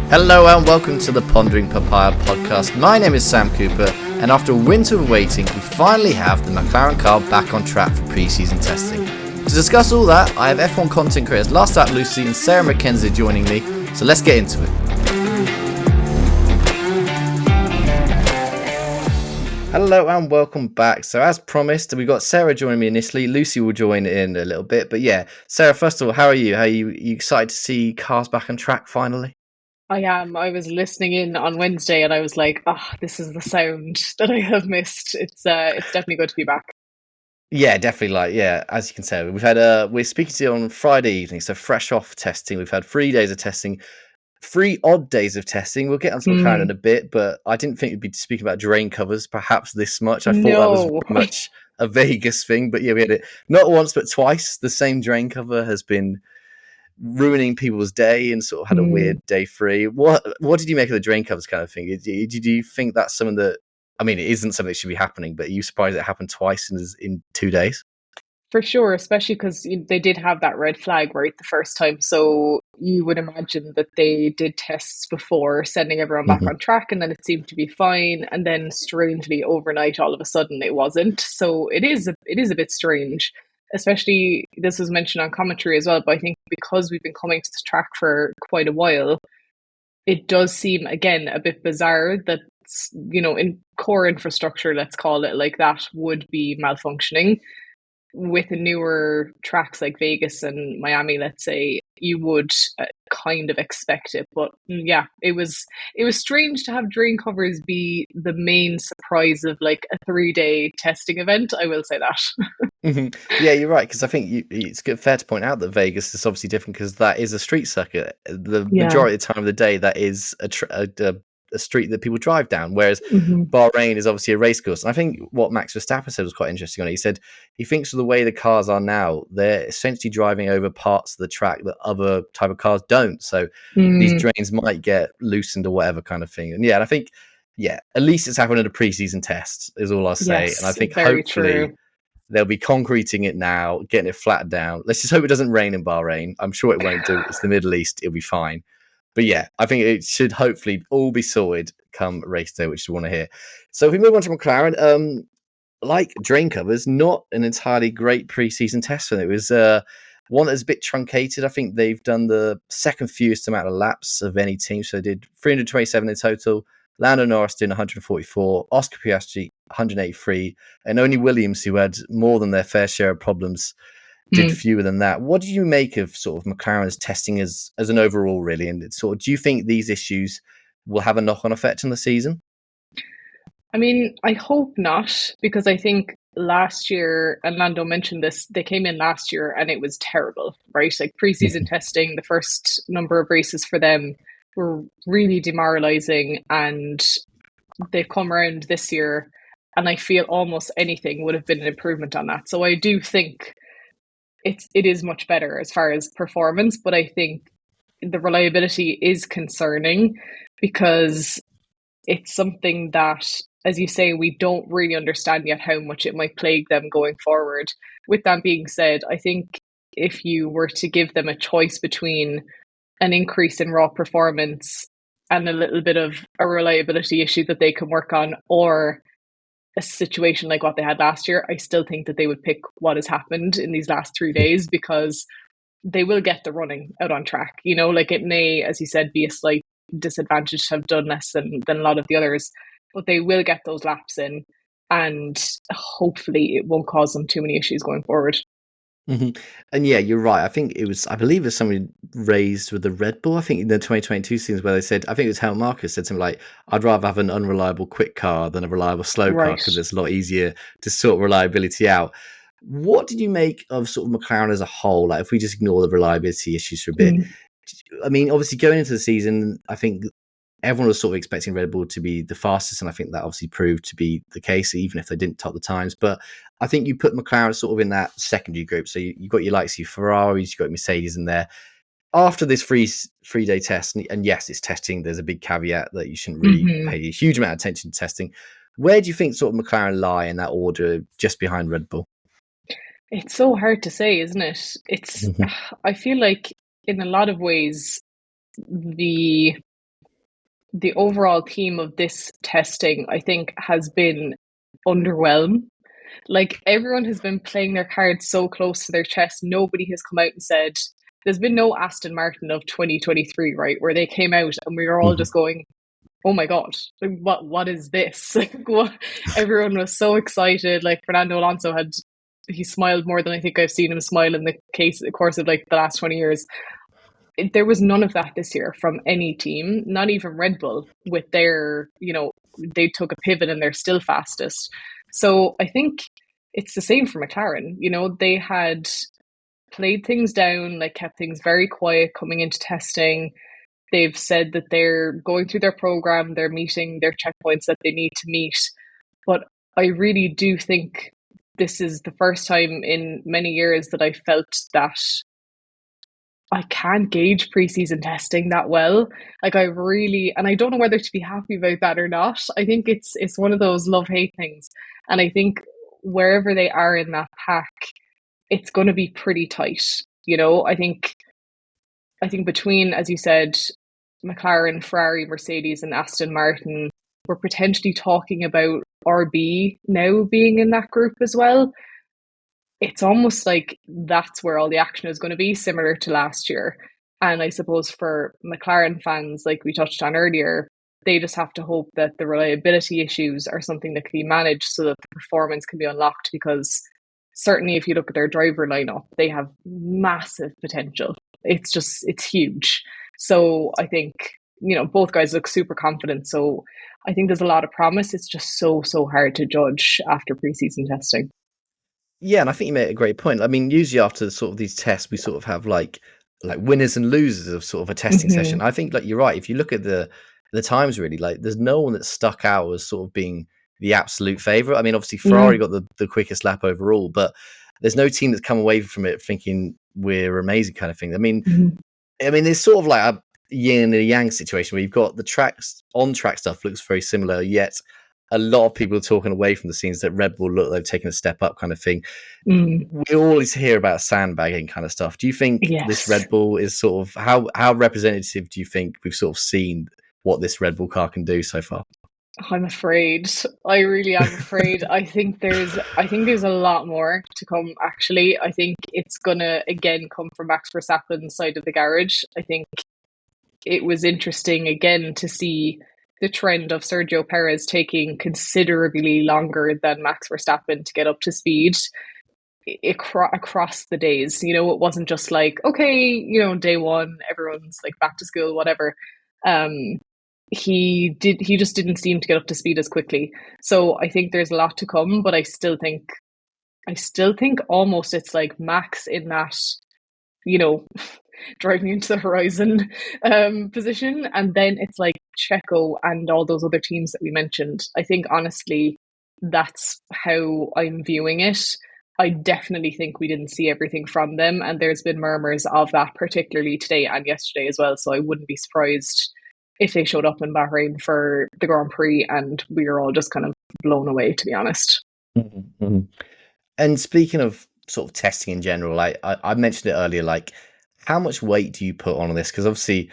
Hello and welcome to the Pondering Papaya podcast. My name is Sam Cooper, and after a winter of waiting, we finally have the McLaren car back on track for pre-season testing. To discuss all that, I have F1 content creators LastLapLucy and Sarah McKenzie joining me, so let's get into it. Hello and welcome back. So as promised, we've got Sarah joining me initially. Lucy will join in a little bit, but yeah, Sarah, first of all, how are you? How are you excited to see cars back on track finally? I am. I was listening in on Wednesday and I was like, this is the sound that I have missed. It's definitely good to be back. Yeah, definitely. As you can say, we're speaking to you on Friday evening, so fresh off testing. We've had 3 days of testing, 3 odd days of testing. We'll get onto McLaren in a bit, but I didn't think we'd be speaking about drain covers perhaps this much. I thought that was No. very much a Vegas thing, but yeah, we had it not once but twice. The same drain cover has been ruining people's day and sort of had a weird day 3. What did you make of the drain covers kind of thing? Did you think that's something that, I mean, it isn't something that should be happening, but are you surprised it happened twice in 2 days? For sure, especially because they did have that red flag right the first time. So you would imagine that they did tests before sending everyone back on track, and then it seemed to be fine. And then strangely overnight, all of a sudden it wasn't. So it is a bit strange. Especially this was mentioned on commentary as well, but I think because we've been coming to the track for quite a while, it does seem again a bit bizarre that in core infrastructure, let's call it like that, would be malfunctioning. With the newer tracks like Vegas and Miami, let's say, you would kind of expect it. But yeah, it was strange to have drain covers be the main surprise of like a 3-day testing event. I will say that. Yeah, you're right, because I think it's fair to point out that Vegas is obviously different because that is a street circuit. The majority of the time of the day, that is a street that people drive down, whereas Bahrain is obviously a race course. And I think what Max Verstappen said was quite interesting on it. He said he thinks of the way the cars are now, they're essentially driving over parts of the track that other type of cars don't. So these drains might get loosened or whatever kind of thing. And I think, at least it's happened at a pre-season test is all I'll say. Yes, and I think very hopefully true. they'll be concreting it now, getting it flat down. Let's just hope it doesn't rain in Bahrain. I'm sure it won't do. It's the Middle East. It'll be fine. But yeah, I think it should hopefully all be sorted come race day, which you want to hear. So if we move on to McLaren, like drain covers, not an entirely great pre-season test for them. It was one that's a bit truncated. I think they've done the second fewest amount of laps of any team. So they did 327 in total. Lando Norris doing 144, Oscar Piastri 183, and only Williams, who had more than their fair share of problems, did fewer than that. What do you make of sort of McLaren's testing as an overall, really? And sort of, do you think these issues will have a knock-on effect on the season? I mean, I hope not, because I think last year, and Lando mentioned this, they came in last year and it was terrible, right? Like preseason testing, the first number of races for them were really demoralizing, and they've come around this year, and I feel almost anything would have been an improvement on that. So I do think it is much better as far as performance, but I think the reliability is concerning because it's something that, as you say, we don't really understand yet how much it might plague them going forward. With that being said, I think if you were to give them a choice between an increase in raw performance and a little bit of a reliability issue that they can work on, or a situation like what they had last year, I still think that they would pick what has happened in these last 3 days, because they will get the running out on track. Like it may, as you said, be a slight disadvantage to have done less than a lot of the others, but they will get those laps in, and hopefully it won't cause them too many issues going forward. And yeah, you're right. I believe it was somebody raised with the Red Bull. I think in the 2022 seasons where they said, I think it was Helmut Marko said something like, I'd rather have an unreliable quick car than a reliable slow car Right. because it's a lot easier to sort reliability out. What did you make of sort of McLaren as a whole? Like if we just ignore the reliability issues for a bit, I mean, obviously going into the season, I think everyone was sort of expecting Red Bull to be the fastest, and I think that obviously proved to be the case, even if they didn't top the times. But I think you put McLaren sort of in that secondary group. So you got your likes, your Ferraris, you got Mercedes in there. After this 3-day test, and yes, it's testing, there's a big caveat that you shouldn't really pay a huge amount of attention to testing. Where do you think sort of McLaren lie in that order, just behind Red Bull? It's so hard to say, isn't it? I feel like in a lot of ways, the the overall theme of this testing, I think, has been underwhelm. Like, everyone has been playing their cards so close to their chest. Nobody has come out and said, there's been no Aston Martin of 2023, right? Where they came out and we were all just going, oh my God, like, what is this? Like, what? Everyone was so excited. Like, Fernando Alonso he smiled more than I think I've seen him smile in the course of like the last 20 years. There was none of that this year from any team, not even Red Bull with their, they took a pivot and they're still fastest. So I think it's the same for McLaren. They had played things down, like kept things very quiet coming into testing. They've said that they're going through their program, they're meeting their checkpoints that they need to meet. But I really do think this is the first time in many years that I felt that I can't gauge preseason testing that well. Like, and I don't know whether to be happy about that or not. I think it's one of those love-hate things. And I think wherever they are in that pack, it's going to be pretty tight. I think between, as you said, McLaren, Ferrari, Mercedes, and Aston Martin, we're potentially talking about RB now being in that group as well. It's almost like that's where all the action is going to be, similar to last year. And I suppose for McLaren fans, like we touched on earlier, they just have to hope that the reliability issues are something that can be managed so that the performance can be unlocked, because certainly if you look at their driver lineup, they have massive potential. It's huge. So I think, both guys look super confident. So I think there's a lot of promise. It's just so hard to judge after preseason testing. Yeah, and I think you made a great point. I mean, usually after sort of these tests, we sort of have like winners and losers of sort of a testing session. I think, like, you're right. If you look at the times, really, like, there's no one that stuck out as sort of being the absolute favorite. I mean, obviously Ferrari got the quickest lap overall, but there's no team that's come away from it thinking we're amazing kind of thing. I mean, there's sort of like a yin and a yang situation where you've got the tracks on track stuff looks very similar, yet a lot of people are talking away from the scenes that Red Bull look they've taken a step up kind of thing. We always hear about sandbagging kind of stuff. Do you think this Red Bull is sort of how representative do you think we've sort of seen what this Red Bull car can do so far? I'm afraid. I really am afraid. I think there's a lot more to come, actually. I think it's gonna again come from Max Verstappen's side of the garage. I think it was interesting again to see the trend of Sergio Perez taking considerably longer than Max Verstappen to get up to speed across the days. It wasn't just like, okay, day one, everyone's like back to school, whatever. He just didn't seem to get up to speed as quickly. So I think there's a lot to come, but I still think almost it's like Max in that, driving into the horizon position. And then it's like Checo and all those other teams that we mentioned. I think, honestly, that's how I'm viewing it. I definitely think we didn't see everything from them. And there's been murmurs of that, particularly today and yesterday as well. So I wouldn't be surprised if they showed up in Bahrain for the Grand Prix and we were all just kind of blown away, to be honest. And speaking of sort of testing in general, I mentioned it earlier, like, how much weight do you put on this? Because obviously,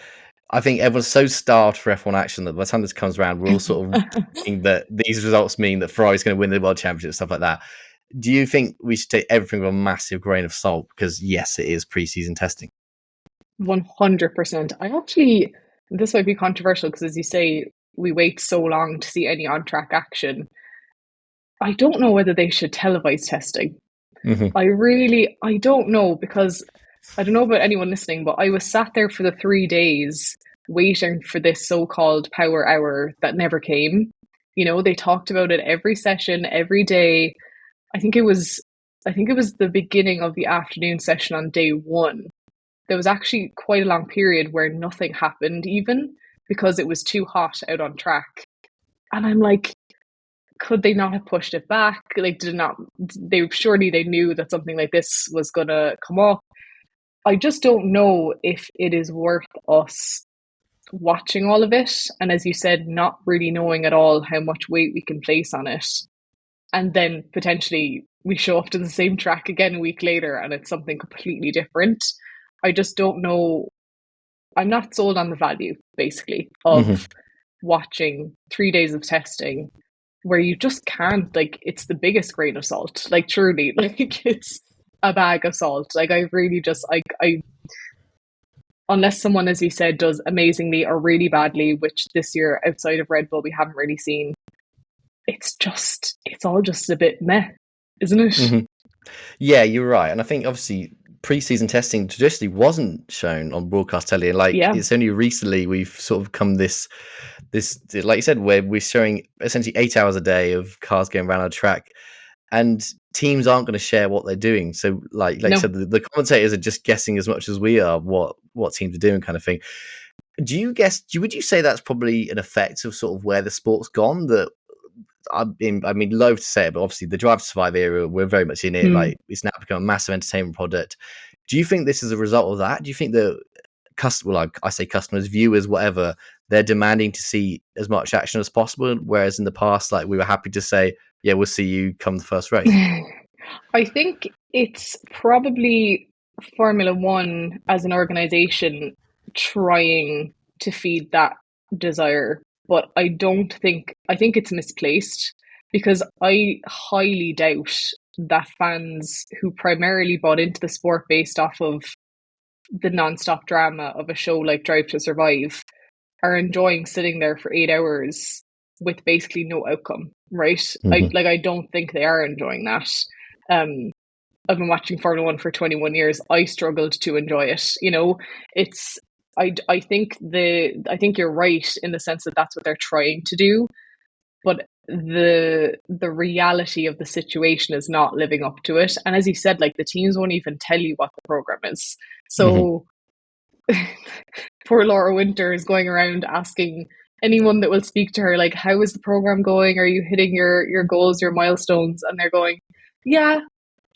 I think everyone's so starved for F1 action that by the time this comes around, we're all sort of thinking that these results mean that Ferrari's going to win the World Championship and stuff like that. Do you think we should take everything with a massive grain of salt? Because yes, it is preseason testing. 100%. I actually, this might be controversial because, as you say, we wait so long to see any on-track action. I don't know whether they should televise testing. I don't know, because I don't know about anyone listening, but I was sat there for the 3 days waiting for this so-called power hour that never came. They talked about it every session, every day. I think it was the beginning of the afternoon session on day one. There was actually quite a long period where nothing happened, even because it was too hot out on track. And I'm like, could they not have pushed it back? Like, surely they knew that something like this was going to come up. I just don't know if it is worth us watching all of it. And as you said, not really knowing at all how much weight we can place on it. And then potentially we show up to the same track again a week later and it's something completely different. I just don't know. I'm not sold on the value, basically, of watching 3 days of testing where you just can't, like, it's the biggest grain of salt, like, truly, like, it's a bag of salt. Like, I really just, I unless someone, as you said, does amazingly or really badly, which this year outside of Red Bull we haven't really seen, it's all just a bit meh, isn't it? Mm-hmm. Yeah, you're right. And I think obviously pre-season testing traditionally wasn't shown on broadcast telly. Like it's only recently we've sort of come this, like you said, where we're showing essentially 8 hours a day of cars going around our track, and teams aren't going to share what they're doing. So like you said, the commentators are just guessing as much as we are what teams are doing, kind of thing. Would you say that's probably an effect of sort of where the sport's gone? That I mean, loath to say it, but obviously the Drive to Survive era, we're very much in it. Like it's now become a massive entertainment product. Do you think this is a result of that? Do you think that customers, viewers, whatever, they're demanding to see as much action as possible, whereas in the past, like we were happy to say, yeah, we'll see you come the first race? I think it's probably Formula One as an organization trying to feed that desire, but I think it's misplaced, because I highly doubt that fans who primarily bought into the sport based off of the non-stop drama of a show like Drive to Survive are enjoying sitting there for 8 hours with basically no outcome, right? Mm-hmm. I don't think they are enjoying that. I've been watching Formula One for 21 years. I struggled to enjoy it. It's I think you're right in the sense that that's what they're trying to do, but the reality of the situation is not living up to it. And as you said, like, the teams won't even tell you what the program is. So poor Laura Winter is going around asking anyone that will speak to her, like, how is the program going? Are you hitting your goals, your milestones? And they're going, yeah,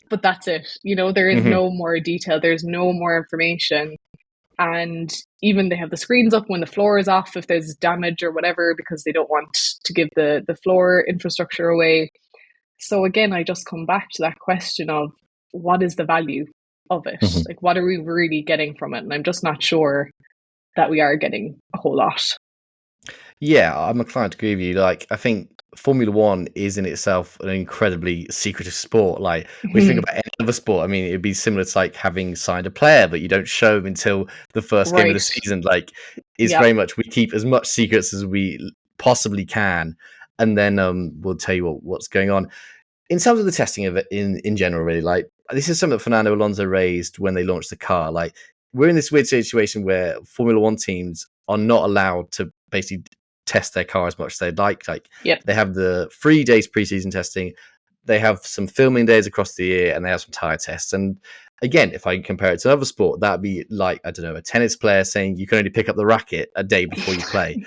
but that's it. There is no more detail. There's no more information. And even they have the screens up when the floor is off if there's damage or whatever, because they don't want to give the floor infrastructure away. So again, I just come back to that question of, what is the value of it? Like, what are we really getting from it? And I'm just not sure that we are getting a whole lot. Yeah, I'm inclined to agree with you. Like, I think Formula One is in itself an incredibly secretive sport. Like, when you think about any other sport, I mean, it'd be similar to like having signed a player, but you don't show them until the first game of the season. Like, it's very much, we keep as much secrets as we possibly can, and then we'll tell you what's going on. In terms of the testing of it in general, really, like, this is something that Fernando Alonso raised when they launched the car. Like, we're in this weird situation where Formula One teams are not allowed to basically test their car as much as they'd like. Like, they have the 3 days preseason testing, they have some filming days across the year, and they have some tire tests. And again, if I compare it to another sport, that'd be like, I don't know, a tennis player saying you can only pick up the racket a day before you play.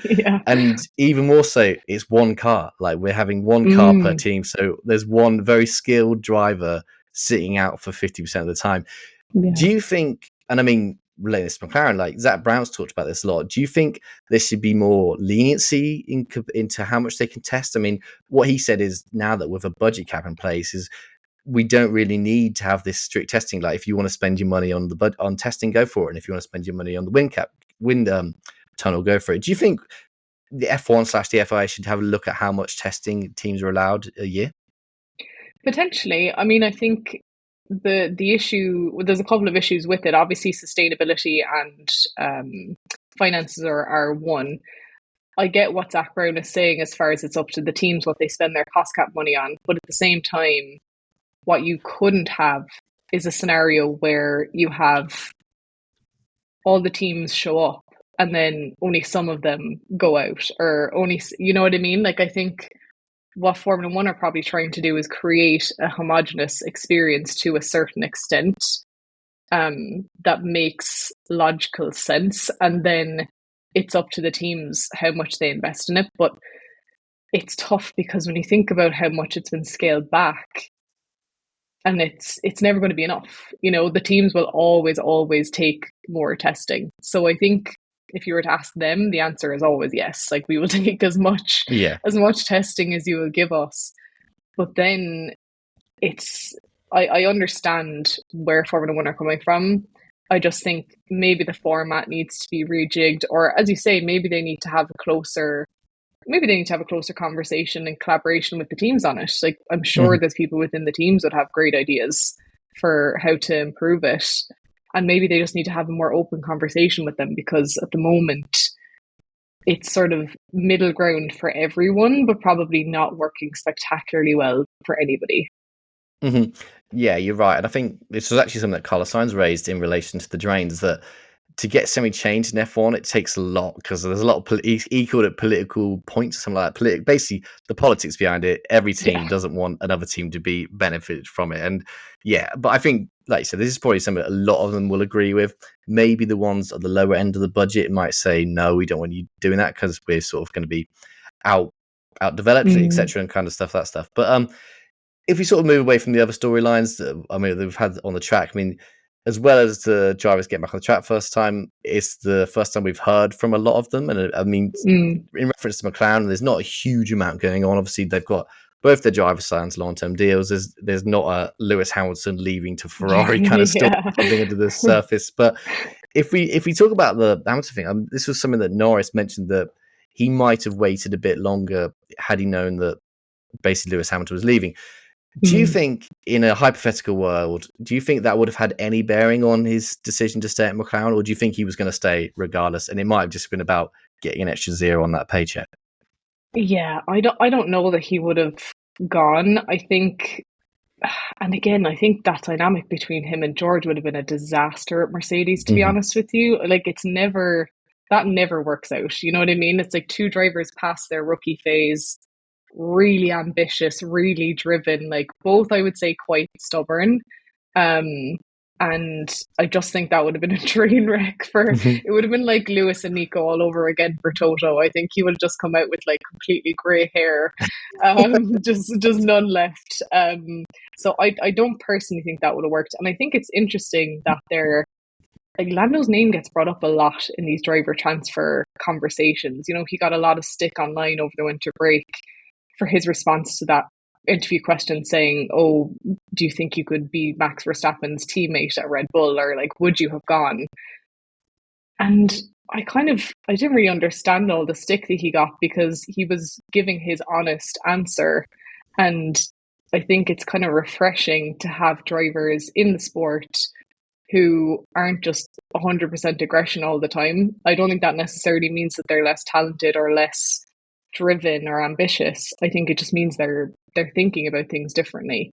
And even more so, it's one car. Like, we're having one car per team, so there's one very skilled driver sitting out for 50% of the time. Do you think, and I mean, relating this to McLaren, like Zach Brown's talked about this a lot, do you think there should be more leniency into how much they can test? I mean, what he said is, now that with a budget cap in place, is we don't really need to have this strict testing. Like, if you want to spend your money on on testing, go for it. And if you want to spend your money on the wind tunnel, go for it. Do you think the F1/the FIA should have a look at how much testing teams are allowed a year? Potentially. I mean, I think the issue, there's a couple of issues with it. Obviously, sustainability and finances are one. I get what Zach Brown is saying as far as it's up to the teams what they spend their cost cap money on, but at the same time, what you couldn't have is a scenario where you have all the teams show up and then only some of them go out, or only, you know what I mean? Like, I think what Formula One are probably trying to do is create a homogenous experience to a certain extent, that makes logical sense, and then it's up to the teams how much they invest in it. But it's tough, because when you think about how much it's been scaled back, and it's never going to be enough. The teams will always take more testing. So I think if you were to ask them, the answer is always yes. Like, we will take as much testing as you will give us. But then I understand where Formula One are coming from. I just think maybe the format needs to be rejigged, or, as you say, maybe they need to have a closer maybe they need to have a closer conversation and collaboration with the teams on it. Like, I'm sure Mhm. there's people within the teams that have great ideas for how to improve it. And maybe they just need to have a more open conversation with them, because at the moment it's sort of middle ground for everyone, but probably not working spectacularly well for anybody. hmm Yeah, you're right. And I think this was actually something that Carlos Sainz raised in relation to the drains, that to get something changed in F1, it takes a lot, because there's a lot of he called it political points or something like that. Basically, the politics behind it. Every team Yeah. doesn't want another team to be benefited from it, and yeah. But I think, like you said, this is probably something that a lot of them will agree with. Maybe the ones at the lower end of the budget might say, "No, we don't want you doing that because we're sort of going to be out outdeveloped, Mm, etc." and kind of stuff, that stuff. But if we sort of move away from the other storylines that that we've had on the track, I mean, as well as the drivers getting back on the track first time, it's the first time we've heard from a lot of them. And I mean, mm. in reference to McLaren, there's not a huge amount going on. Obviously, they've got both their drivers signed long-term deals. There's not a Lewis Hamilton leaving to Ferrari kind of story Yeah. popping into the surface. But if we talk about the Hamilton thing, this was something that Norris mentioned, that he might have waited a bit longer had he known that basically Lewis Hamilton was leaving. Do you Mm. think, in a hypothetical world, do you think that would have had any bearing on his decision to stay at McLaren, or do you think he was going to stay regardless, and it might have just been about getting an extra zero on that paycheck? Yeah, I don't know that he would have gone. I think, and again, I think that dynamic between him and George would have been a disaster at Mercedes, to be hmm honest with you. Like, it's never, that never works out. You know what I mean? It's like two drivers past their rookie phase, really ambitious, really driven, like both, I would say, quite stubborn. Um, and I just think that would have been a train wreck for, hmm it would have been like Lewis and Nico all over again for Toto. I think he would have just come out with like completely grey hair, just none left. So I don't personally think that would have worked. And I think it's interesting that they're, like, Lando's name gets brought up a lot in these driver transfer conversations. You know, he got a lot of stick online over the winter break for his response to that interview question, saying, "Oh, do you think you could be Max Verstappen's teammate at Red Bull, or like, would you have gone?" And I didn't really understand all the stick that he got, because he was giving his honest answer. And I think it's kind of refreshing to have drivers in the sport who aren't just 100% aggression all the time. I don't think that necessarily means that they're less talented or less driven or ambitious. I think it just means they're thinking about things differently.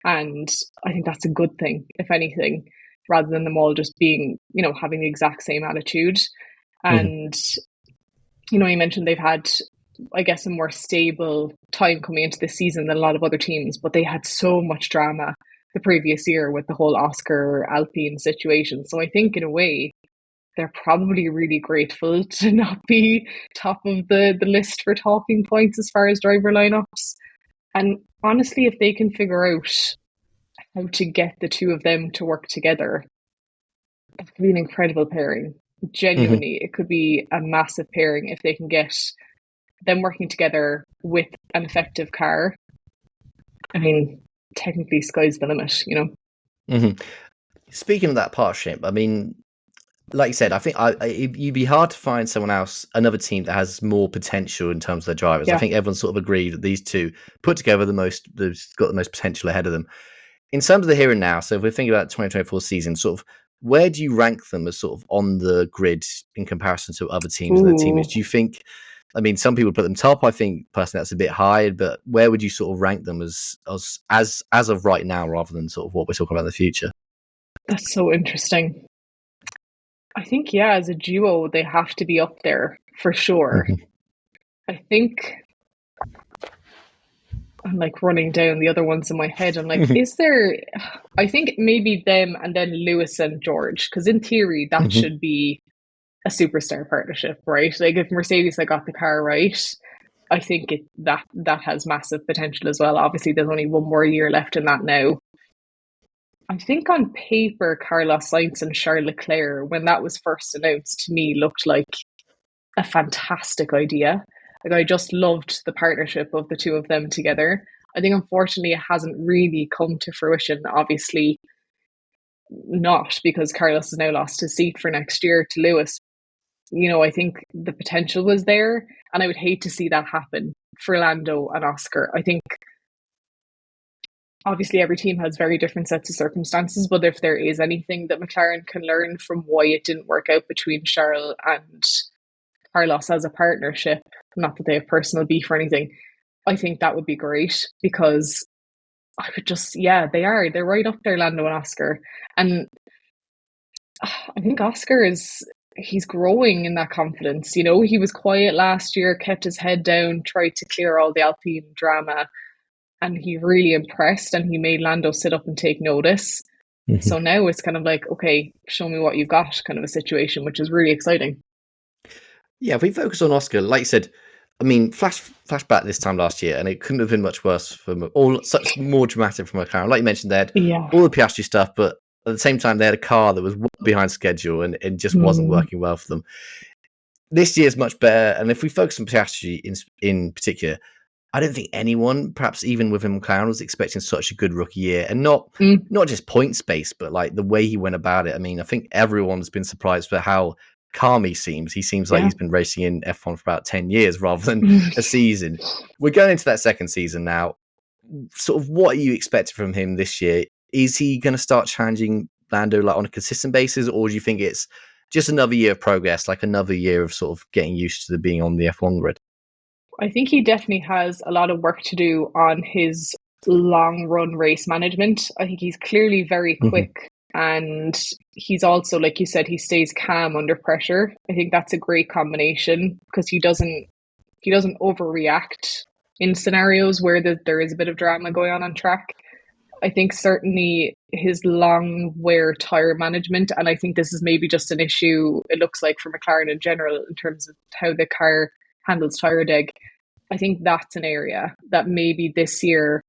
And I think that's a good thing, if anything, rather than them all just being, having the exact same attitude. hmm And, you mentioned they've had, I guess, a more stable time coming into this season than a lot of other teams, but they had so much drama the previous year with the whole Oscar Alpine situation. So I think, in a way, they're probably really grateful to not be top of the list for talking points as far as driver lineups. And honestly, if they can figure out how to get the two of them to work together, that could be an incredible pairing. hmm Genuinely, it could be a massive pairing if they can get them working together with an effective car. I mean, technically, sky's the limit. hmm Speaking of that partnership, I mean, like you said, I think you'd be hard to find someone else, another team that has more potential in terms of their drivers. I Yeah. think everyone sort of agreed that these two put together they've got the most potential ahead of them. In terms of the here and now, so if we're thinking about the 2024 season, sort of where do you rank them as sort of on the grid in comparison to other teams and their teammates? Ooh. Do you think, I mean, some people put them top. I think personally that's a bit high, but where would you sort of rank them as of right now, rather than sort of what we're talking about in the future? That's so interesting. I think, yeah, as a duo, they have to be up there for sure. hmm I think I'm like running down the other ones in my head. I'm like, is there, I think maybe them and then Lewis and George, because in theory, that hmm should be a superstar partnership, right? Like, if Mercedes had got the car right, I think that has massive potential as well. Obviously, there's only one more year left in that now. I think on paper, Carlos Sainz and Charles Leclerc, when that was first announced, to me looked like a fantastic idea. Like, I just loved the partnership of the two of them together. I think, unfortunately, it hasn't really come to fruition. Obviously, not, because Carlos has now lost his seat for next year to Lewis. I think the potential was there, and I would hate to see that happen for Lando and Oscar. I think obviously every team has very different sets of circumstances, but if there is anything that McLaren can learn from why it didn't work out between Charles and Carlos as a partnership, not that they have personal beef or anything, I think that would be great, because I would just, yeah, they're right up there, Lando and Oscar. And I think Oscar he's growing in that confidence. He was quiet last year, kept his head down, tried to clear all the Alpine drama, and he really impressed, and he made Lando sit up and take notice. So now it's kind of like, okay, show me what you've got kind of a situation, which is really exciting. Yeah, if we focus on Oscar, like you said, I mean, flashback this time last year, and it couldn't have been much worse for all such more dramatic from McLaren. Like you mentioned, they had all the Piastri stuff, but at the same time, they had a car that was behind schedule and just wasn't working well for them. This year's much better, and if we focus on Piastri in particular, I don't think anyone, perhaps even within McLaren, was expecting such a good rookie year, and not just point space, but like the way he went about it. I mean, I think everyone's been surprised by how calm he seems. He seems like he's been racing in F1 for about 10 years rather than a season. We're going into that second season now. Sort of what are you expecting from him this year? Is he going to start challenging Lando like on a consistent basis, or do you think it's just another year of progress, like another year of sort of getting used to being on the F1 grid? I think he definitely has a lot of work to do on his long run race management. I think he's clearly very quick, and he's also, like you said, he stays calm under pressure. I think that's a great combination, because he doesn't overreact in scenarios where there is a bit of drama going on track. I think certainly his long wear tire management, and I think this is maybe just an issue, it looks like, for McLaren in general in terms of how the car handles tire deg. I think that's an area that maybe this year,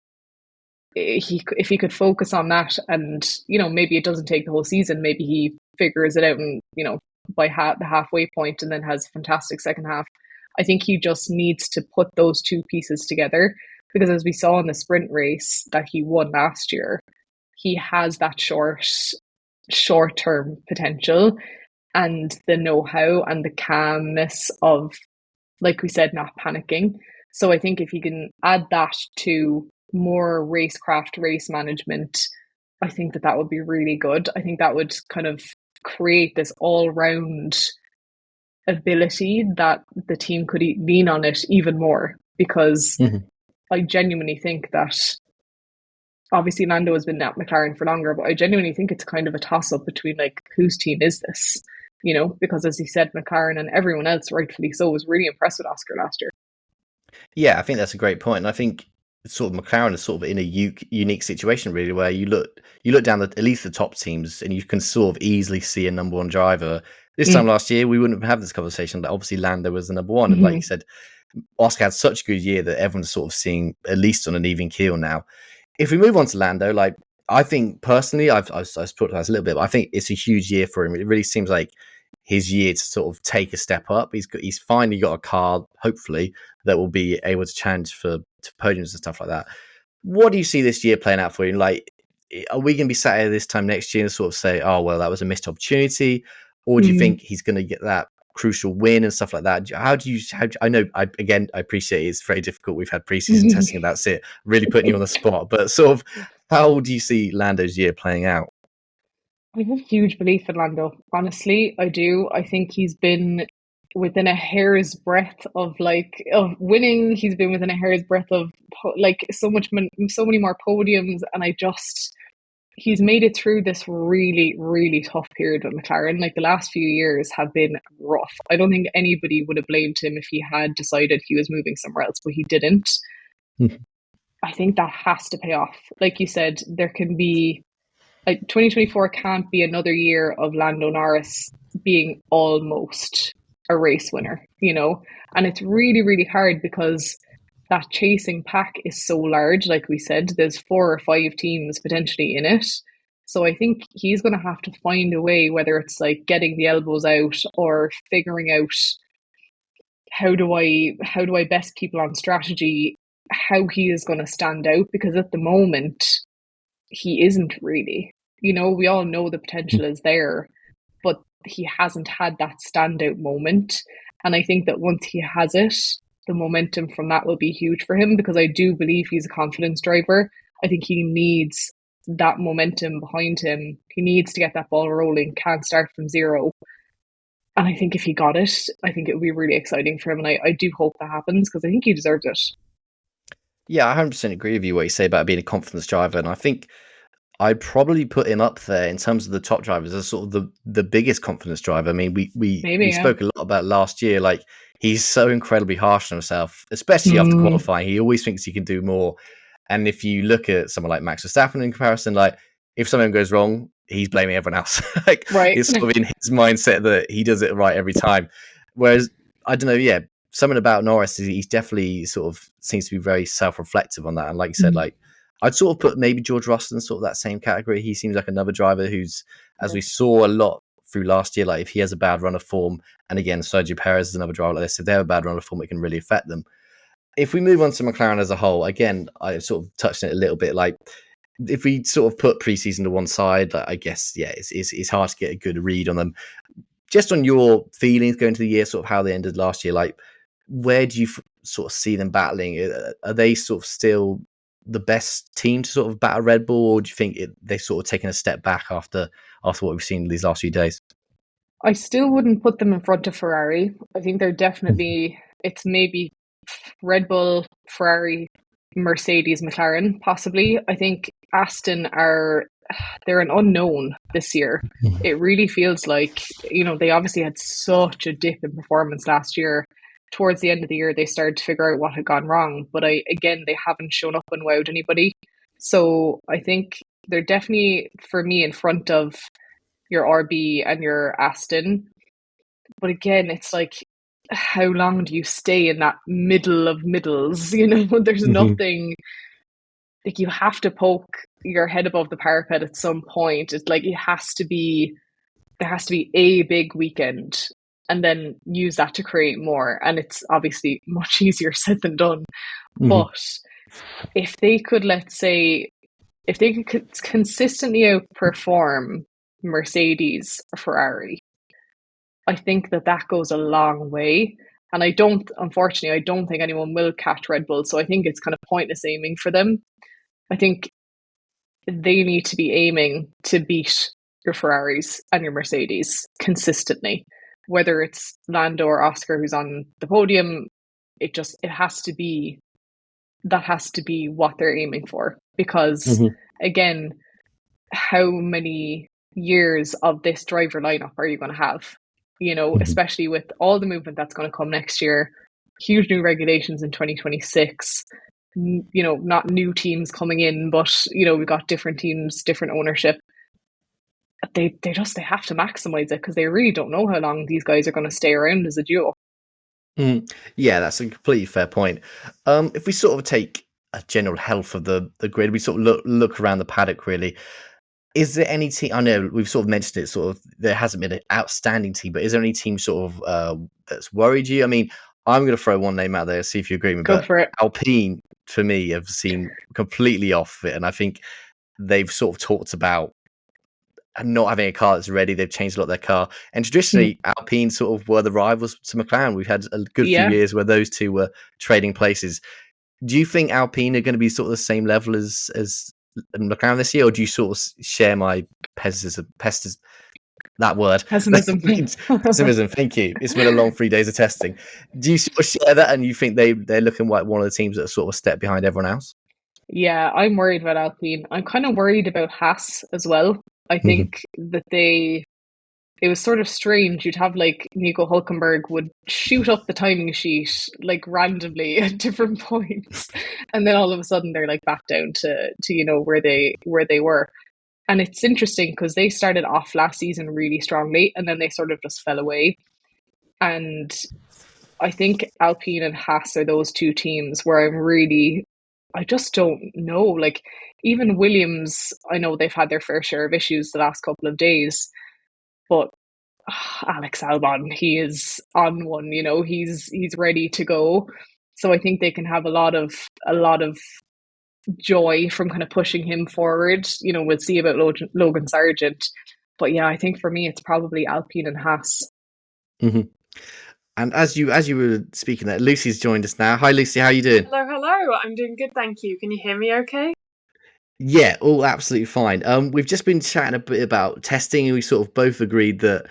if he could focus on that, and maybe it doesn't take the whole season, maybe he figures it out, and by the halfway point, and then has a fantastic second half. I think he just needs to put those two pieces together, because as we saw in the sprint race that he won last year, he has that short-term potential and the know-how and the calmness of, like we said, not panicking. So I think if he can add that to more racecraft, race management, I think that would be really good. I think that would kind of create this all-round ability that the team could lean on it even more, because I genuinely think that, obviously Lando has been at McLaren for longer, but I genuinely think it's kind of a toss-up between like, whose team is this? Because as he said, McLaren and everyone else, rightfully so, was really impressed with Oscar last year. Yeah, I think that's a great point. And I think sort of McLaren is sort of in a unique situation, really, where you look down at least the top teams, and you can sort of easily see a number one driver. This time last year, we wouldn't have this conversation. That obviously Lando was the number one, and like you said, Oscar had such a good year that everyone's sort of seeing at least on an even keel now. If we move on to Lando, like, I think personally, I've put that a little bit, but I think it's a huge year for him. It really seems like his year to sort of take a step up. He's finally got a car, hopefully, that will be able to challenge for podiums and stuff like that. What do you see this year playing out for you? Like, are we going to be sat here this time next year and sort of say, oh, well, that was a missed opportunity? Or do you think he's going to get that crucial win and stuff like that? I appreciate it's very difficult. We've had preseason testing, that's it, really putting you on the spot. But sort of, how do you see Lando's year playing out? I have huge belief in Lando. Honestly, I do. I think he's been within a hair's breadth of winning. He's been within a hair's breadth of so many more podiums, and he's made it through this really, really tough period with McLaren. Like, the last few years have been rough. I don't think anybody would have blamed him if he had decided he was moving somewhere else, but he didn't. I think that has to pay off. Like you said, there can be 2024 can't be another year of Lando Norris being almost a race winner, and it's really, really hard, because that chasing pack is so large. Like we said, there's 4 or 5 teams potentially in it. So I think he's going to have to find a way, whether it's like getting the elbows out or figuring out how do I best people on strategy, how he is going to stand out, because at the moment he isn't really. We all know the potential is there, but he hasn't had that standout moment. And I think that once he has it, the momentum from that will be huge for him, because I do believe he's a confidence driver. I think he needs that momentum behind him. He needs to get that ball rolling, can't start from zero. And I think if he got it, I think it would be really exciting for him. And I do hope that happens, because I think he deserves it. Yeah, I 100% agree with you what you say about being a confidence driver. And I think I'd probably put him up there in terms of the top drivers as sort of the biggest confidence driver. I mean, we spoke a lot about last year. Like, he's so incredibly harsh on himself, especially after qualifying. He always thinks he can do more. And if you look at someone like Max Verstappen in comparison, like, if something goes wrong, he's blaming everyone else. Like, right. It's sort of in his mindset that he does it right every time. Whereas, I don't know, yeah, something about Norris is he's definitely sort of seems to be very self-reflective on that. And like you said, like, I'd sort of put maybe George Russell in sort of that same category. He seems like another driver who's, as we saw a lot through last year, like, if he has a bad run of form, and again, Sergio Perez is another driver like this, if they have a bad run of form, it can really affect them. If we move on to McLaren as a whole, again, I sort of touched on it a little bit. Like, if we sort of put preseason to one side, like, I guess, yeah, it's hard to get a good read on them. Just on your feelings going to the year, sort of how they ended last year, like, where do you sort of see them battling? Are they sort of still the best team to sort of battle Red Bull, or do you think they've sort of taken a step back after what we've seen these last few days? I still wouldn't put them in front of Ferrari. I think they're definitely, it's maybe Red Bull, Ferrari, Mercedes, McLaren, possibly. I think Aston they're an unknown this year. It really feels like, they obviously had such a dip in performance last year. Towards the end of the year, they started to figure out what had gone wrong. But they haven't shown up and wowed anybody. So I think they're definitely, for me, in front of your RB and your Aston. But again, it's like, how long do you stay in that middle of middles? There's nothing, like, you have to poke your head above the parapet at some point. It's like, there has to be a big weekend, and then use that to create more. And it's obviously much easier said than done. But if they could, let's say, if they could consistently outperform Mercedes or Ferrari, I think that goes a long way. And unfortunately, I don't think anyone will catch Red Bull. So I think it's kind of pointless aiming for them. I think they need to be aiming to beat your Ferraris and your Mercedes consistently. Whether it's Lando or Oscar who's on the podium, it has to be what they're aiming for. Because again, how many years of this driver lineup are you going to have? Especially with all the movement that's going to come next year, huge new regulations in 2026, not new teams coming in, but, we've got different teams, different ownership. They have to maximize it, because they really don't know how long these guys are going to stay around as a duo. Yeah, that's a completely fair point. If we sort of take a general health of the grid, we sort of look around the paddock, really. Is there any team? I know we've sort of mentioned it. Sort of, there hasn't been an outstanding team, but is there any team sort of that's worried you? I mean, I'm going to throw one name out there, see if you agree with me. Go for it. Alpine, for me, have seemed completely off it, and I think they've sort of talked about not having a car that's ready. They've changed a lot of their car, and traditionally, Alpine sort of were the rivals to McLaren. We've had a good few years where those two were trading places. Do you think Alpine are going to be sort of the same level as McLaren this year, or do you sort of share my pessimism? That word. Pessimism. Pessimism. Thank you. It's been a long 3 days of testing. Do you sort of share that, and you think they're looking like one of the teams that are sort of a step behind everyone else? Yeah, I'm worried about Alpine. I'm kind of worried about Haas as well. I think that it was sort of strange. You'd have, like, Nico Hulkenberg would shoot up the timing sheet, like, randomly at different points, and then all of a sudden they're like back down to where they were. And it's interesting because they started off last season really strongly, and then they sort of just fell away. And I think Alpine and Haas are those two teams where I just don't know. Like, even Williams, I know they've had their fair share of issues the last couple of days, but Alex Albon, he is on one. He's ready to go. So I think they can have a lot of joy from kind of pushing him forward. We'll see about Logan Sargent. But yeah, I think for me, it's probably Alpine and Haas. Hmm. And as you were speaking there, Lucy's joined us now. Hi, Lucy. How are you doing? Hello. I'm doing good, thank you. Can you hear me okay? Yeah, all absolutely fine. We've just been chatting a bit about testing, and we sort of both agreed that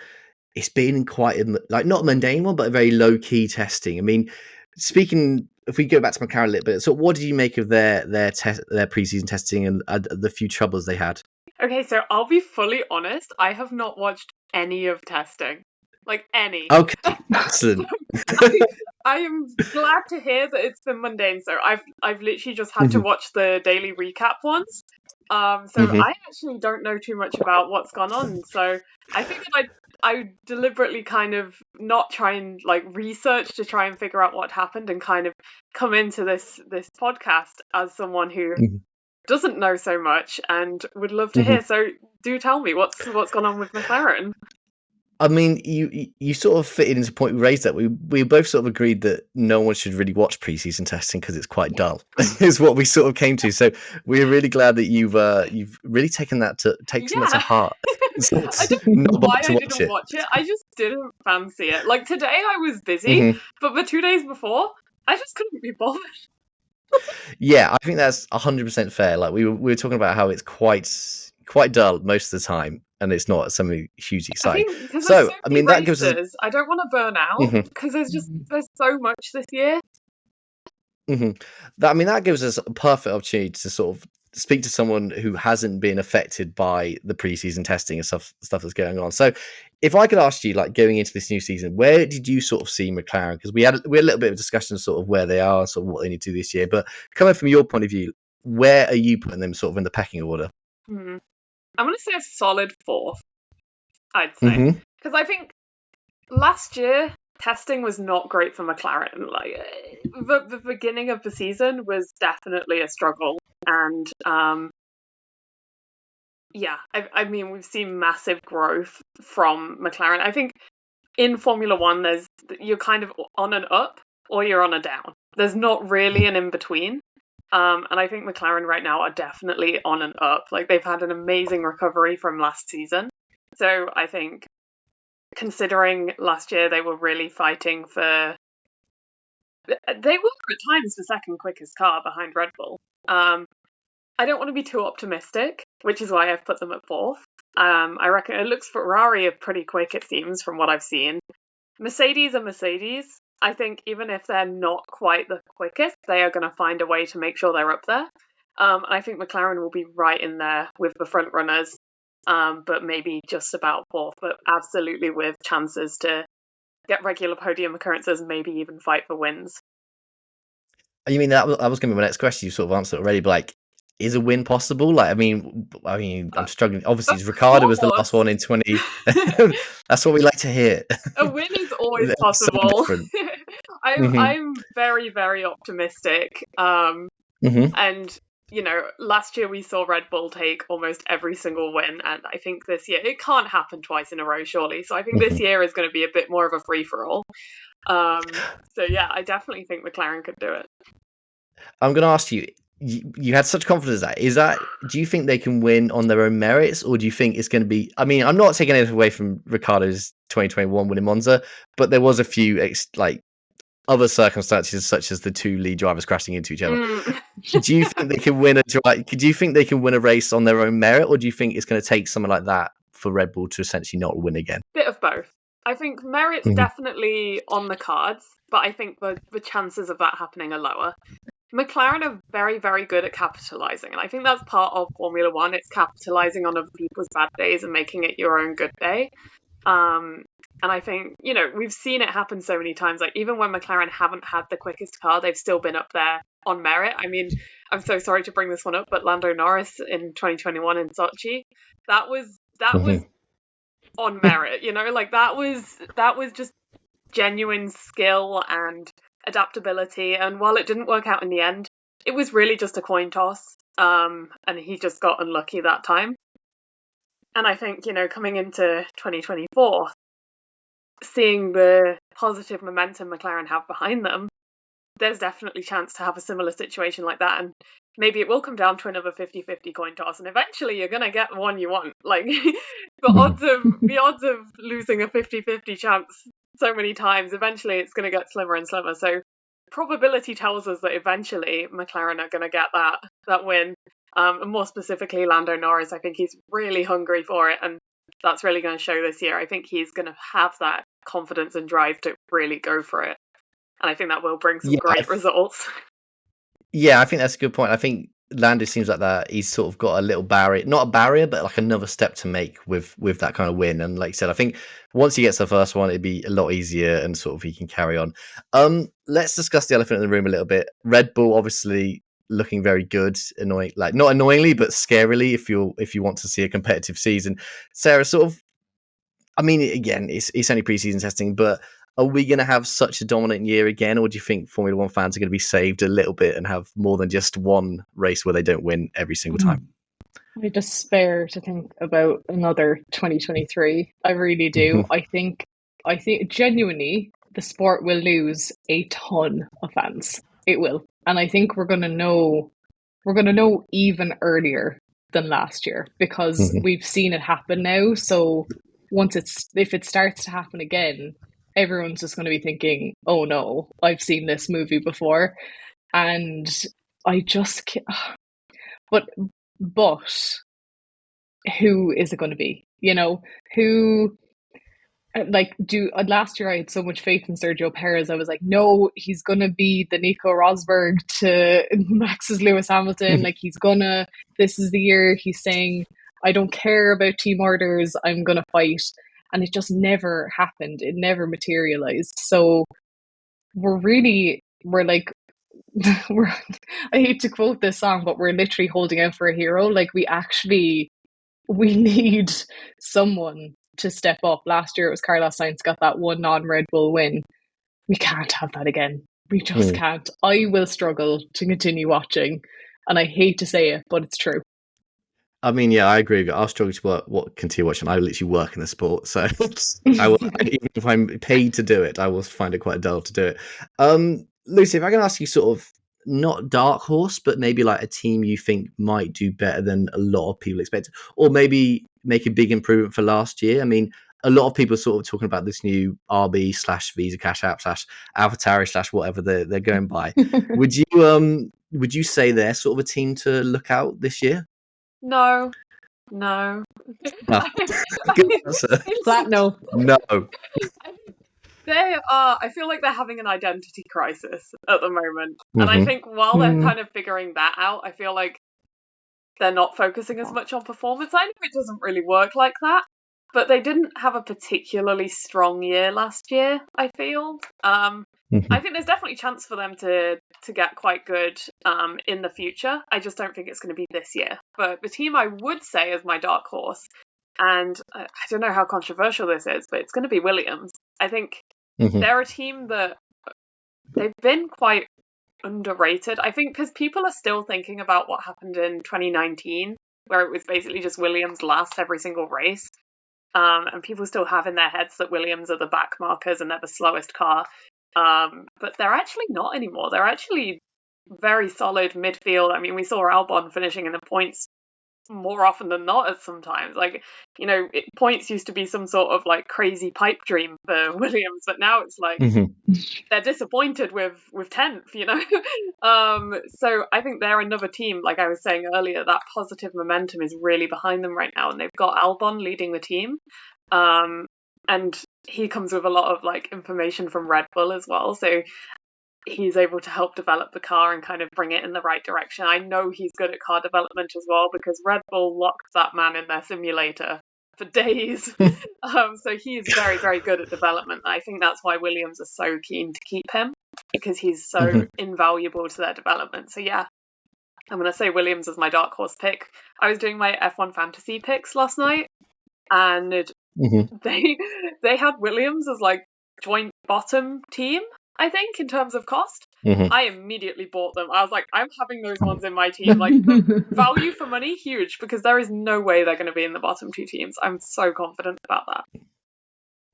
it's been quite like not a mundane one, but a very low key testing. I mean, speaking, if we go back to McLaren a little bit, so what did you make of their preseason testing and the few troubles they had? Okay, so I'll be fully honest. I have not watched any of testing. Like any. Okay, excellent. I am glad to hear that it's been mundane. So I've literally just had to watch the daily recap ones. So I actually don't know too much about what's gone on. So I think that I deliberately kind of not try and like research to try and figure out what happened and kind of come into this podcast as someone who doesn't know so much and would love to hear. So do tell me what's gone on with McLaren. I mean, you sort of fit into the point we raised that we both sort of agreed that no one should really watch preseason testing because it's quite dull. Is what we sort of came to. So we're really glad that you've really taken that to heart. I don't know why I didn't watch it. I just didn't fancy it. Like today, I was busy, but the 2 days before, I just couldn't be bothered. Yeah, I think that's 100% fair. Like we were talking about how it's quite dull most of the time, and it's not something hugely exciting. So I mean, that gives us. I don't want to burn out because there's so much this year. That gives us a perfect opportunity to sort of speak to someone who hasn't been affected by the preseason testing and stuff that's going on. So, if I could ask you, like going into this new season, where did you sort of see McLaren? Because we had a little bit of discussion, sort of where they are, sort of what they need to do this year. But coming from your point of view, where are you putting them, sort of in the pecking order? I'm going to say a solid 4th. I'd say because I think last year testing was not great for McLaren. Like the beginning of the season was definitely a struggle, and I mean we've seen massive growth from McLaren. I think in Formula One, you're kind of on an up or you're on a down. There's not really an in between. And I think McLaren right now are definitely on an up. Like they've had an amazing recovery from last season. So I think considering last year they were really fighting for... They were at times the second quickest car behind Red Bull. I don't want to be too optimistic, which is why I've put them at 4th. I reckon it looks Ferrari are pretty quick, it seems, from what I've seen. Mercedes are Mercedes. I think even if they're not quite the quickest, they are going to find a way to make sure they're up there. And I think McLaren will be right in there with the front runners, but maybe just about 4th, but absolutely with chances to get regular podium occurrences and maybe even fight for wins. You mean that was going to be my next question? You sort of answered already, but like, is a win possible? Like, I mean, I'm struggling. Obviously, Ricciardo was the last one in 20. That's what we like to hear. A win is always possible. I'm very, very optimistic. And you know, last year we saw Red Bull take almost every single win, and I think this year it can't happen twice in a row, surely. So I think this year is going to be a bit more of a free for all. So yeah, I definitely think McLaren could do it. I'm going to ask you. You had such confidence do you think they can win on their own merits, or do you think it's going to be... I mean, I'm not taking anything away from Ricciardo's 2021 win in Monza, but there was a few other circumstances, such as the 2 lead drivers crashing into each other. Do you think they can win do you think they can win a race on their own merit, or do you think it's going to take someone like that for Red Bull to essentially not win again? Bit of both. I think merit's definitely on the cards, but I think the chances of that happening are lower. McLaren are very, very good at capitalising, and I think that's part of Formula One. It's capitalising on other people's bad days and making it your own good day. And I think, you know, we've seen it happen so many times. Like, even when McLaren haven't had the quickest car, they've still been up there on merit. I mean, I'm so sorry to bring this one up, but Lando Norris in 2021 in Sochi, that was on merit, you know? Like, that was just genuine skill and adaptability, and while it didn't work out in the end, it was really just a coin toss, and he just got unlucky that time. And I think, you know, coming into 2024, seeing the positive momentum McLaren have behind them, there's definitely chance to have a similar situation like that, and maybe it will come down to another 50-50 coin toss, and eventually you're gonna get the one you want. Like the odds of losing a 50-50 chance so many times, eventually it's gonna get slimmer and slimmer. So probability tells us that eventually McLaren are gonna get that win. And more specifically, Lando Norris, I think he's really hungry for it, and that's really going to show this year. I think he's going to have that confidence and drive to really go for it. And I think that will bring some great results. Yeah, I think that's a good point. I think Lando seems like that. He's sort of got a little barrier, not a barrier, but like another step to make with that kind of win. And like you said, I think once he gets the first one, it'd be a lot easier and sort of he can carry on. Let's discuss the elephant in the room a little bit. Red Bull, obviously, looking very good, annoying, like not annoyingly, but scarily if you want to see a competitive season. Sarah, sort of, I mean, again, it's only preseason testing, but are we going to have such a dominant year again, or do you think Formula One fans are going to be saved a little bit and have more than just one race where they don't win every single time? I despair to think about another 2023. I really do. I think genuinely the sport will lose a ton of fans. It will. And I think we're going to know even earlier than last year, because we've seen it happen now. So if it starts to happen again, everyone's just going to be thinking, oh no, I've seen this movie before. And I just can't. But who is it going to be? Who, like, last year I had so much faith in Sergio Perez. I was like, no, he's gonna be the Nico Rosberg to Max's Lewis Hamilton. Like, this is the year he's saying, I don't care about team orders, I'm gonna fight. And it just never happened. It never materialized. So we're like, I hate to quote this song, but we're literally holding out for a hero. Like, we need someone to step up. Last year it was Carlos Sainz got that one non-Red Bull win. We can't have that again. We just can't. I will struggle to continue watching, and I hate to say it, but it's true. I mean, yeah, I agree. I'll struggle to continue watching. I literally work in the sport, so even if I'm paid to do it, I will find it quite dull to do it. Lucy, if I can ask you sort of, not dark horse, but maybe like a team you think might do better than a lot of people expect, or maybe make a big improvement for last year. I mean, a lot of people are sort of talking about this new RB/Visa Cash App /AlphaTauri/ whatever they're going by. Would you say they're sort of a team to look out this year? No. Good answer. Flat no. No. I feel like they're having an identity crisis at the moment. And I think while they're kind of figuring that out, I feel like they're not focusing as much on performance. I know it doesn't really work like that, but they didn't have a particularly strong year last year, I feel. I think there's definitely a chance for them to get quite good in the future. I just don't think it's going to be this year. But the team I would say is my dark horse, and I don't know how controversial this is, but it's going to be Williams. I think they're a team that they've been quite underrated. I think because people are still thinking about what happened in 2019, where it was basically just Williams last every single race. And people still have in their heads that Williams are the back markers and they're the slowest car. But they're actually not anymore. They're actually very solid midfield. I mean, we saw Albon finishing in the points more often than not at sometimes. Like, points used to be some sort of like crazy pipe dream for Williams, but now it's like they're disappointed with 10th, So I think they're another team, like I was saying earlier, that positive momentum is really behind them right now, and they've got Albon leading the team. And he comes with a lot of like information from Red Bull as well, so he's able to help develop the car and kind of bring it in the right direction. I know he's good at car development as well, because Red Bull locked that man in their simulator for days. So he's very, very good at development. I think that's why Williams are so keen to keep him, because he's so invaluable to their development. So yeah, I'm going to say Williams as my dark horse pick. I was doing my F1 fantasy picks last night, and they had Williams as like joint bottom team, I think, in terms of cost. I immediately bought them. I was like, I'm having those ones in my team. Like, the value for money, huge, because there is no way they're going to be in the bottom two teams. I'm so confident about that.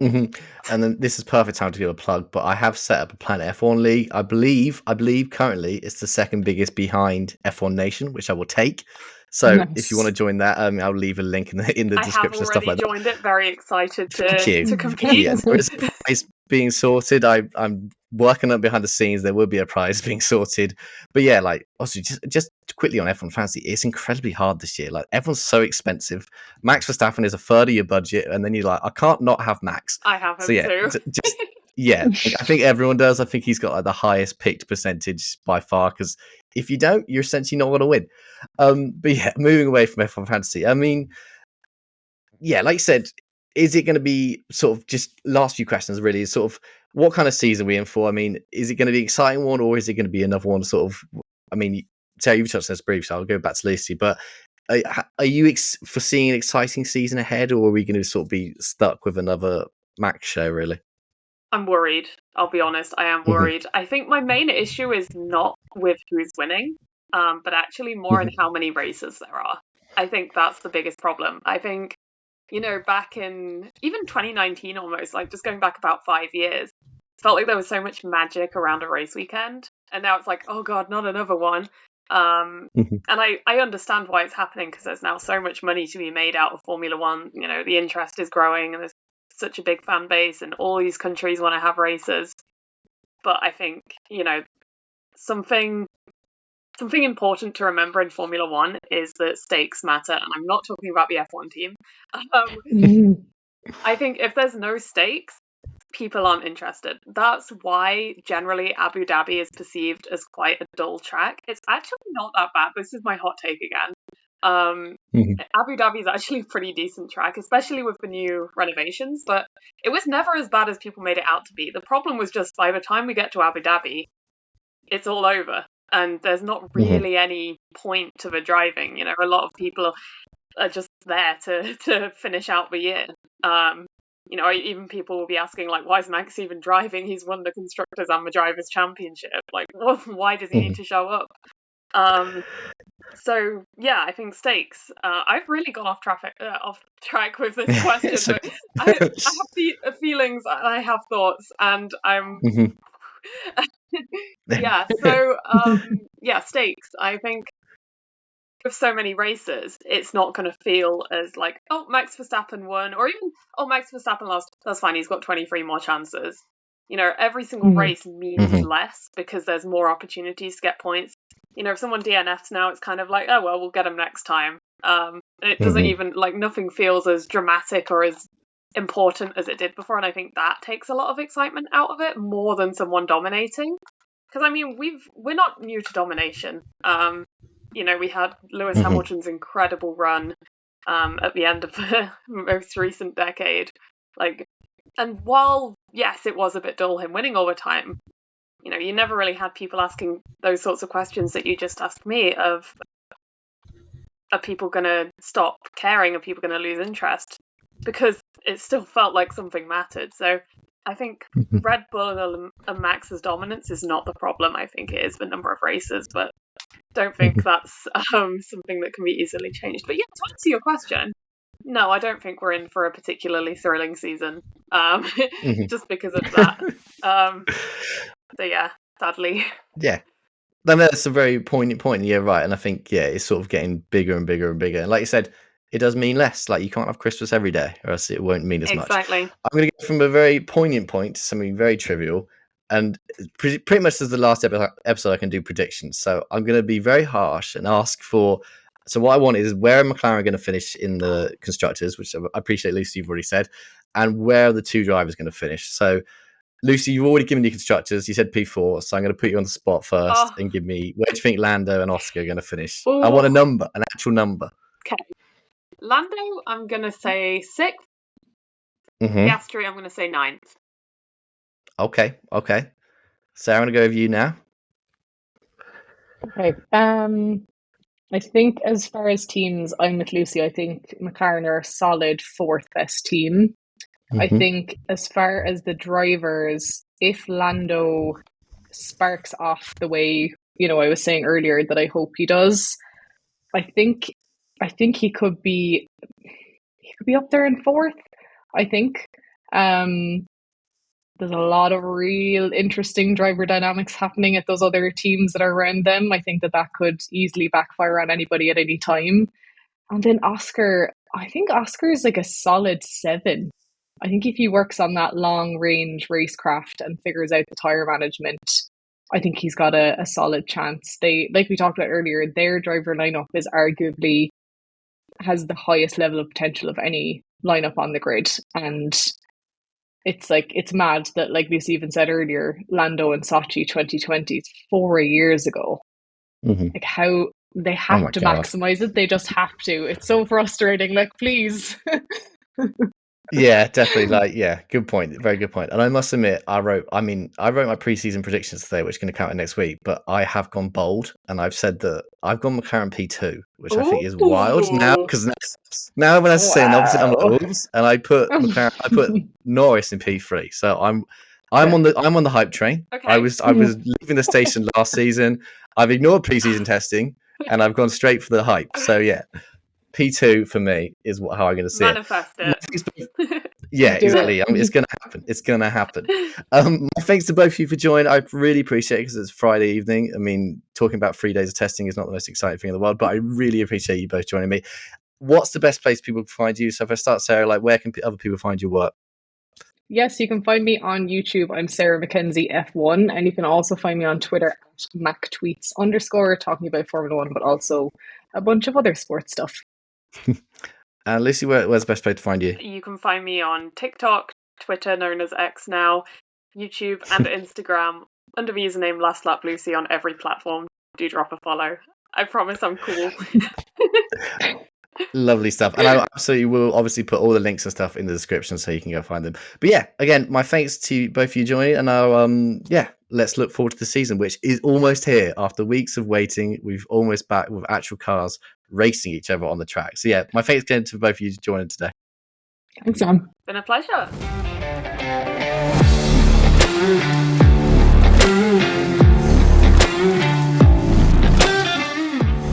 And then this is perfect time to give a plug, but I have set up a Planet F1 League. I believe currently it's the second biggest behind F1 Nation, which I will take. So if you want to join that, I'll leave a link in the description and stuff like that. I have already joined it. Very excited to compete. Yeah, there is a prize being sorted. I'm working up behind the scenes. There will be a prize being sorted. But yeah, like also just quickly on F1 Fantasy, it's incredibly hard this year. Like everyone's so expensive. Max Verstappen is a third of your budget, and then you're like, I can't not have Max. I have him too. I think everyone does. I think he's got like the highest picked percentage by far, because if you don't, you're essentially not going to win. But yeah, moving away from F1 Fantasy, I mean, yeah, like you said, is it going to be sort of just last few questions really, sort of what kind of season are we in for? I mean, is it going to be an exciting one, or is it going to be another one sort of, I mean, Sarah, you've touched on this briefly, so I'll go back to Lucy, but are you foreseeing an exciting season ahead, or are we going to sort of be stuck with another Max show really? I'm worried. I'll be honest. I am worried. I think my main issue is not with who's winning, but actually more in how many races there are. I think that's the biggest problem. I think, back in even 2019 almost, like just going back about 5 years, it felt like there was so much magic around a race weekend. And now it's like, oh God, not another one. And I understand why it's happening, because there's now so much money to be made out of Formula One. The interest is growing, and there's such a big fan base, and all these countries want to have races. But I think, something important to remember in Formula One is that stakes matter, and I'm not talking about the F1 team. I think if there's no stakes, people aren't interested. That's why generally Abu Dhabi is perceived as quite a dull track. It's actually not that bad. This is my hot take again. Abu Dhabi is actually a pretty decent track, especially with the new renovations, but it was never as bad as people made it out to be. The problem was just by the time we get to Abu Dhabi, it's all over, and there's not really any point to the driving. A lot of people are just there to finish out the year. Even people will be asking, like, why is Max even driving? He's won the Constructors and the Drivers' Championship. Like, why does he need to show up? So yeah, I think stakes. I've really gone off track with this question. But I have feelings, and I have thoughts, and I'm yeah. So stakes. I think with so many races, it's not going to feel as like, oh, Max Verstappen won, or even, oh, Max Verstappen lost. That's fine. He's got 23 more chances. Every single race means less because there's more opportunities to get points. If someone DNFs now, it's kind of like, oh, well, we'll get them next time. It doesn't even, like, nothing feels as dramatic or as important as it did before. And I think that takes a lot of excitement out of it, more than someone dominating. Because, I mean, we're not new to domination. We had Lewis Hamilton's incredible run at the end of the most recent decade. And while, yes, it was a bit dull, him winning all the time, you never really had people asking those sorts of questions that you just asked me of, are people going to stop caring? Are people going to lose interest? Because it still felt like something mattered. So I think Red Bull and Max's dominance is not the problem. I think it is the number of races, but don't think that's something that can be easily changed. But yeah, to answer your question, no, I don't think we're in for a particularly thrilling season, just because of that. So yeah, sadly. Yeah. Then that's a very poignant point. Yeah, right. And I think, yeah, it's sort of getting bigger and bigger and bigger. And like you said, it does mean less. Like, you can't have Christmas every day, or else it won't mean as much. Exactly. I'm going to go from a very poignant point to something very trivial. And pretty much as the last episode, I can do predictions. So I'm going to be very harsh and ask for... So what I want is, where are McLaren going to finish in the Constructors, which I appreciate, Lucy, you've already said, and where are the two drivers going to finish? So, Lucy, you've already given the Constructors. You said P4, so I'm going to put you on the spot first and give me, where do you think Lando and Oscar are going to finish? I want a number, an actual number. Okay. Lando, I'm going to say 6th. Piastri, I'm going to say 9th. Okay. Sarah, I'm going to go with you now. Okay. I think as far as teams, I'm with Lucy. I think McLaren are a solid 4th best team. I think as far as the drivers, if Lando sparks off the way, I was saying earlier that I hope he does, I think he could be up there in 4th, I think. There's a lot of real interesting driver dynamics happening at those other teams that are around them. I think that could easily backfire on anybody at any time. And then Oscar, I think Oscar is like a solid 7. I think if he works on that long range racecraft and figures out the tyre management, I think he's got a solid chance. They, like we talked about earlier, their driver lineup is arguably has the highest level of potential of any lineup on the grid. And it's mad that, like Lucy even said earlier, Lando and Sochi 2020, 4 years ago. Like how they have to maximize it. They just have to. It's so frustrating. Like, please. Yeah, definitely. Like, yeah, good point. Very good point. And I must admit, I wrote my preseason predictions today, which are going to come out next week. But I have gone bold, and I've said that I've gone McLaren P2, which I think is wild now, because now when I say an opposite, I'm like, oops, and I put McLaren, I put Norris in P3. So I'm on the hype train. Okay. I was leaving the station last season. I've ignored preseason testing, and I've gone straight for the hype. So yeah. P2 for me is how I'm going to see it. Yeah, exactly. I mean, it's going to happen. It's going to happen. My thanks to both of you for joining. I really appreciate it because it's Friday evening. I mean, talking about 3 days of testing is not the most exciting thing in the world, but I really appreciate you both joining me. What's the best place people can find you? So if I start, Sarah, like where can other people find your work? Yes, you can find me on YouTube. I'm Sarah McKenzie F1, and you can also find me on Twitter at MacTweets_, talking about Formula 1, but also a bunch of other sports stuff. And Lucy, where's the best place to find you? You can find me on TikTok, Twitter, known as X now, YouTube and Instagram under the username LastLapLucy on every platform. Do drop a follow. I promise I'm cool. Lovely stuff. And I absolutely will obviously put all the links and stuff in the description so you can go find them. But yeah, again, my thanks to both of you joining, and I'll let's look forward to the season, which is almost here. After weeks of waiting, we've almost back with actual cars racing each other on the track. So yeah, my thanks again to both of you joining today. Thanks, Sam. It's been a pleasure.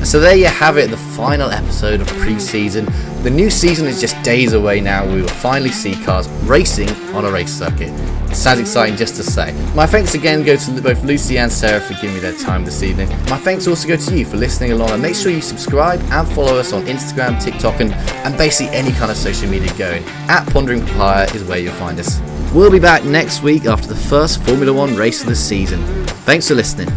So there you have it, the final episode of pre-season. The new season is just days away now. We will finally see cars racing on a race circuit. It sounds exciting just to say. My thanks again go to both Lucy and Sarah for giving me their time this evening. My thanks also go to you for listening along, and make sure you subscribe and follow us on Instagram, TikTok and basically any kind of social media going. At Pondering Papaya is where you'll find us. We'll be back next week after the first Formula 1 race of the season. Thanks for listening.